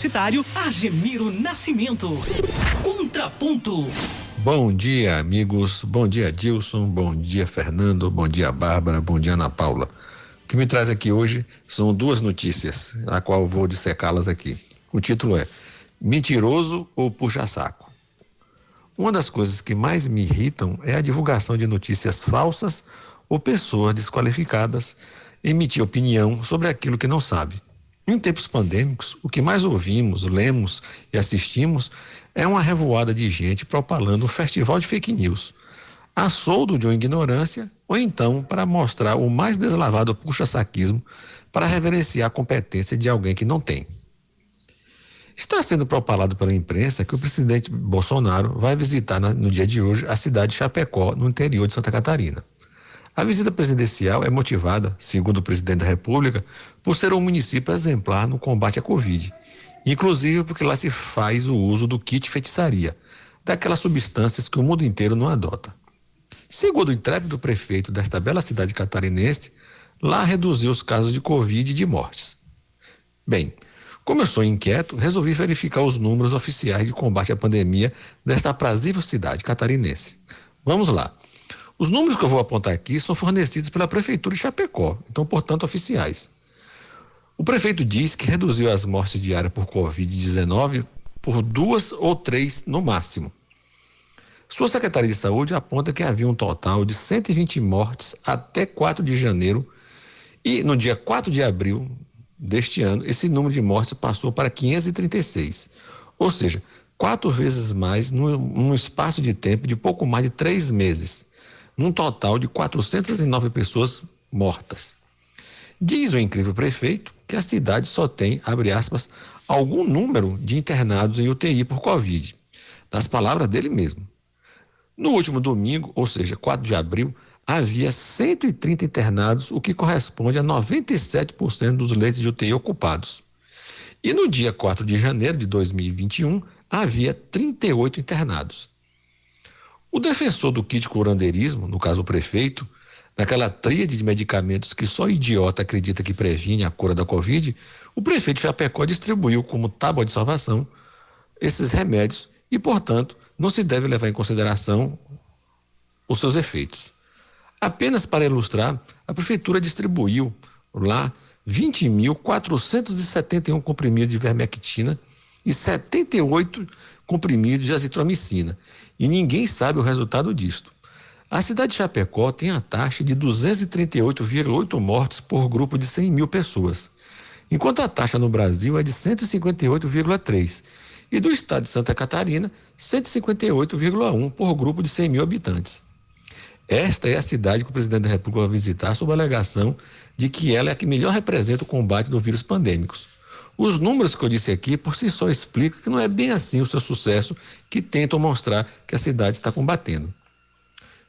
Universitário Agemiro Nascimento. Contraponto. Bom dia, amigos. Bom dia, Dilson. Bom dia, Fernando. Bom dia, Bárbara. Bom dia, Ana Paula. O que me traz aqui hoje são duas notícias, a qual vou dissecá-las aqui. O título é Mentiroso ou Puxa-Saco? Uma das coisas que mais me irritam é a divulgação de notícias falsas ou pessoas desqualificadas emitir opinião sobre aquilo que não sabe. Em tempos pandêmicos, o que mais ouvimos, lemos e assistimos é uma revoada de gente propalando um festival de fake news, a soldo de uma ignorância ou então para mostrar o mais deslavado puxa-saquismo para reverenciar a competência de alguém que não tem. Está sendo propalado pela imprensa que o presidente Bolsonaro vai visitar no dia de hoje a cidade de Chapecó, no interior de Santa Catarina. A visita presidencial é motivada, segundo o presidente da República, por ser um município exemplar no combate à Covid, inclusive porque lá se faz o uso do kit feitiçaria, daquelas substâncias que o mundo inteiro não adota. Segundo o intrépido prefeito desta bela cidade catarinense, lá reduziu os casos de Covid e de mortes. Bem, como eu sou inquieto, resolvi verificar os números oficiais de combate à pandemia desta aprazível cidade catarinense. Vamos lá. Os números que eu vou apontar aqui são fornecidos pela Prefeitura de Chapecó, então, portanto, oficiais. O prefeito diz que reduziu as mortes diárias por Covid-19 por 2 ou 3 no máximo. Sua Secretaria de Saúde aponta que havia um total de 120 mortes até 4 de janeiro e no dia 4 de abril deste ano, esse número de mortes passou para 536, ou seja, 4 vezes mais num espaço de tempo de pouco mais de 3 meses. Num total de 409 pessoas mortas. Diz o incrível prefeito que a cidade só tem, abre aspas, algum número de internados em UTI por Covid. Das palavras dele mesmo. No último domingo, ou seja, 4 de abril, havia 130 internados, o que corresponde a 97% dos leitos de UTI ocupados. E no dia 4 de janeiro de 2021, havia 38 internados. O defensor do kit curandeirismo, no caso o prefeito, naquela tríade de medicamentos que só idiota acredita que previne a cura da Covid, o prefeito de Chapecó distribuiu como tábua de salvação esses remédios e, portanto, não se deve levar em consideração os seus efeitos. Apenas para ilustrar, a prefeitura distribuiu lá 20.471 comprimidos de vermectina e 78 comprimidos de azitromicina. E ninguém sabe o resultado disto. A cidade de Chapecó tem a taxa de 238,8 mortes por grupo de 100 mil pessoas, enquanto a taxa no Brasil é de 158,3 e do estado de Santa Catarina, 158,1 por grupo de 100 mil habitantes. Esta é a cidade que o presidente da República vai visitar sob a alegação de que ela é a que melhor representa o combate do vírus pandêmicos. Os números que eu disse aqui por si só explicam que não é bem assim o seu sucesso que tentam mostrar que a cidade está combatendo.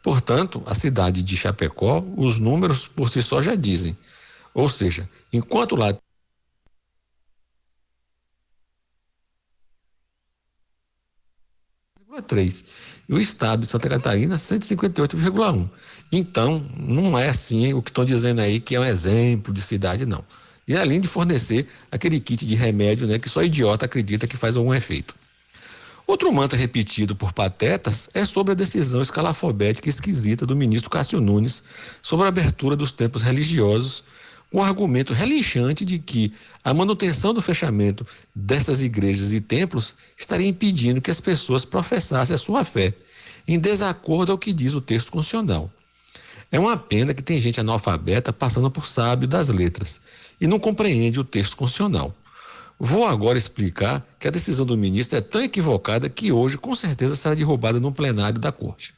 Portanto, a cidade de Chapecó, os números por si só já dizem. Ou seja, enquanto lá 3 e o estado de Santa Catarina 158,1. Então, não é assim o que estão dizendo aí que é um exemplo de cidade, não. E além de fornecer aquele kit de remédio, né, que só idiota acredita que faz algum efeito. Outro mantra repetido por patetas é sobre a decisão escalafobética e esquisita do ministro Cássio Nunes sobre a abertura dos templos religiosos, com o argumento relinchante de que a manutenção do fechamento dessas igrejas e templos estaria impedindo que as pessoas professassem a sua fé, em desacordo ao que diz o texto constitucional. É uma pena que tem gente analfabeta passando por sábio das letras e não compreende o texto constitucional. Vou agora explicar que a decisão do ministro é tão equivocada que hoje com certeza será derrubada no plenário da corte.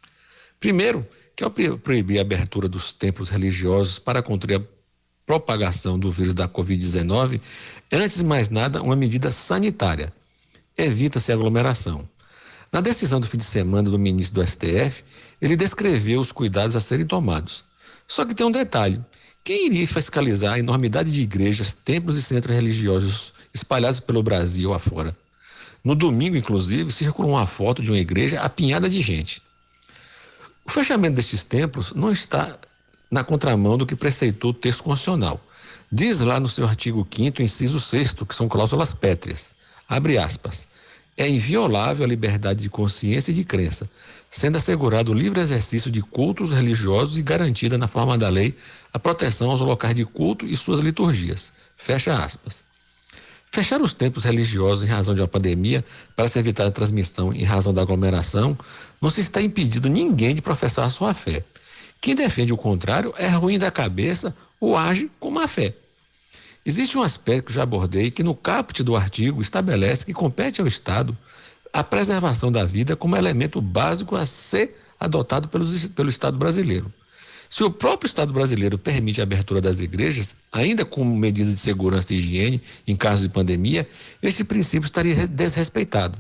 Primeiro, que ao proibir a abertura dos templos religiosos para conter a propagação do vírus da Covid-19, é antes de mais nada uma medida sanitária. Evita-se a aglomeração. Na decisão do fim de semana do ministro do STF, ele descreveu os cuidados a serem tomados. Só que tem um detalhe. Quem iria fiscalizar a enormidade de igrejas, templos e centros religiosos espalhados pelo Brasil afora? No domingo, inclusive, circulou uma foto de uma igreja apinhada de gente. O fechamento destes templos não está na contramão do que preceitou o texto constitucional. Diz lá no seu artigo 5º, inciso 6º, que são cláusulas pétreas. Abre aspas. É inviolável a liberdade de consciência e de crença, sendo assegurado o livre exercício de cultos religiosos e garantida na forma da lei a proteção aos locais de culto e suas liturgias. Fecha aspas. Fechar os templos religiosos em razão de uma pandemia para se evitar a transmissão em razão da aglomeração não se está impedindo ninguém de professar sua fé. Quem defende o contrário é ruim da cabeça ou age com má fé. Existe um aspecto que já abordei que no caput do artigo estabelece que compete ao Estado a preservação da vida como elemento básico a ser adotado pelo Estado brasileiro. Se o próprio Estado brasileiro permite a abertura das igrejas, ainda como medida de segurança e higiene em caso de pandemia, este princípio estaria desrespeitado.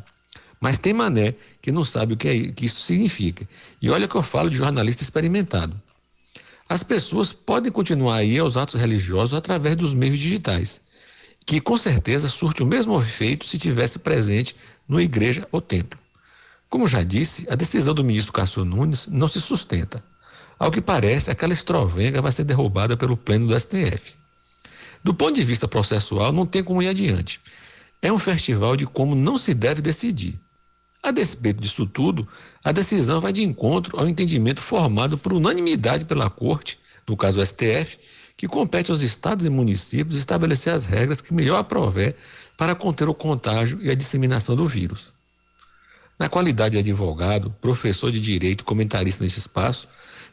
Mas tem mané que não sabe o que isso significa. E olha que eu falo de jornalista experimentado. As pessoas podem continuar a ir aos atos religiosos através dos meios digitais, que com certeza surte o mesmo efeito se tivesse presente numa igreja ou templo. Como já disse, a decisão do ministro Cássio Nunes não se sustenta. Ao que parece, aquela estrovenga vai ser derrubada pelo pleno do STF. Do ponto de vista processual, não tem como ir adiante. É um festival de como não se deve decidir. A despeito disso tudo, a decisão vai de encontro ao entendimento formado por unanimidade pela Corte, no caso o STF, que compete aos estados e municípios estabelecer as regras que melhor aprover para conter o contágio e a disseminação do vírus. Na qualidade de advogado, professor de direito e comentarista nesse espaço,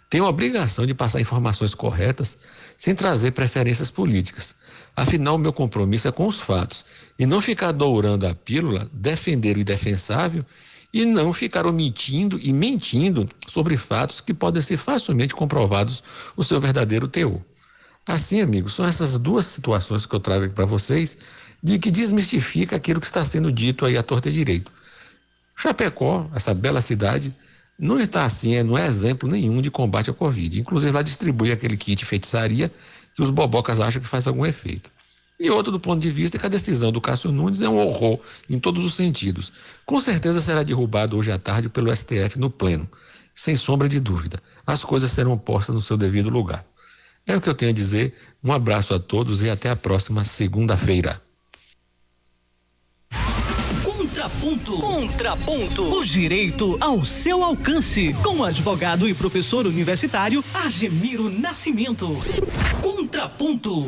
tenho a obrigação de passar informações corretas sem trazer preferências políticas. Afinal, o meu compromisso é com os fatos e não ficar dourando a pílula, defender o indefensável e não ficar omitindo e mentindo sobre fatos que podem ser facilmente comprovados o seu verdadeiro teor. Assim, amigos, são essas duas situações que eu trago aqui para vocês de que desmistifica aquilo que está sendo dito aí à torta e direito. Chapecó, essa bela cidade, não está assim, não é exemplo nenhum de combate à Covid. Inclusive, lá distribui aquele kit feitiçaria que os bobocas acham que faz algum efeito. E outro do ponto de vista é que a decisão do Cássio Nunes é um horror em todos os sentidos. Com certeza será derrubado hoje à tarde pelo STF no pleno. Sem sombra de dúvida. As coisas serão postas no seu devido lugar. É o que eu tenho a dizer. Um abraço a todos e até a próxima segunda-feira. Contraponto. O direito ao seu alcance. Com o advogado e professor universitário Agemiro Nascimento. Contraponto.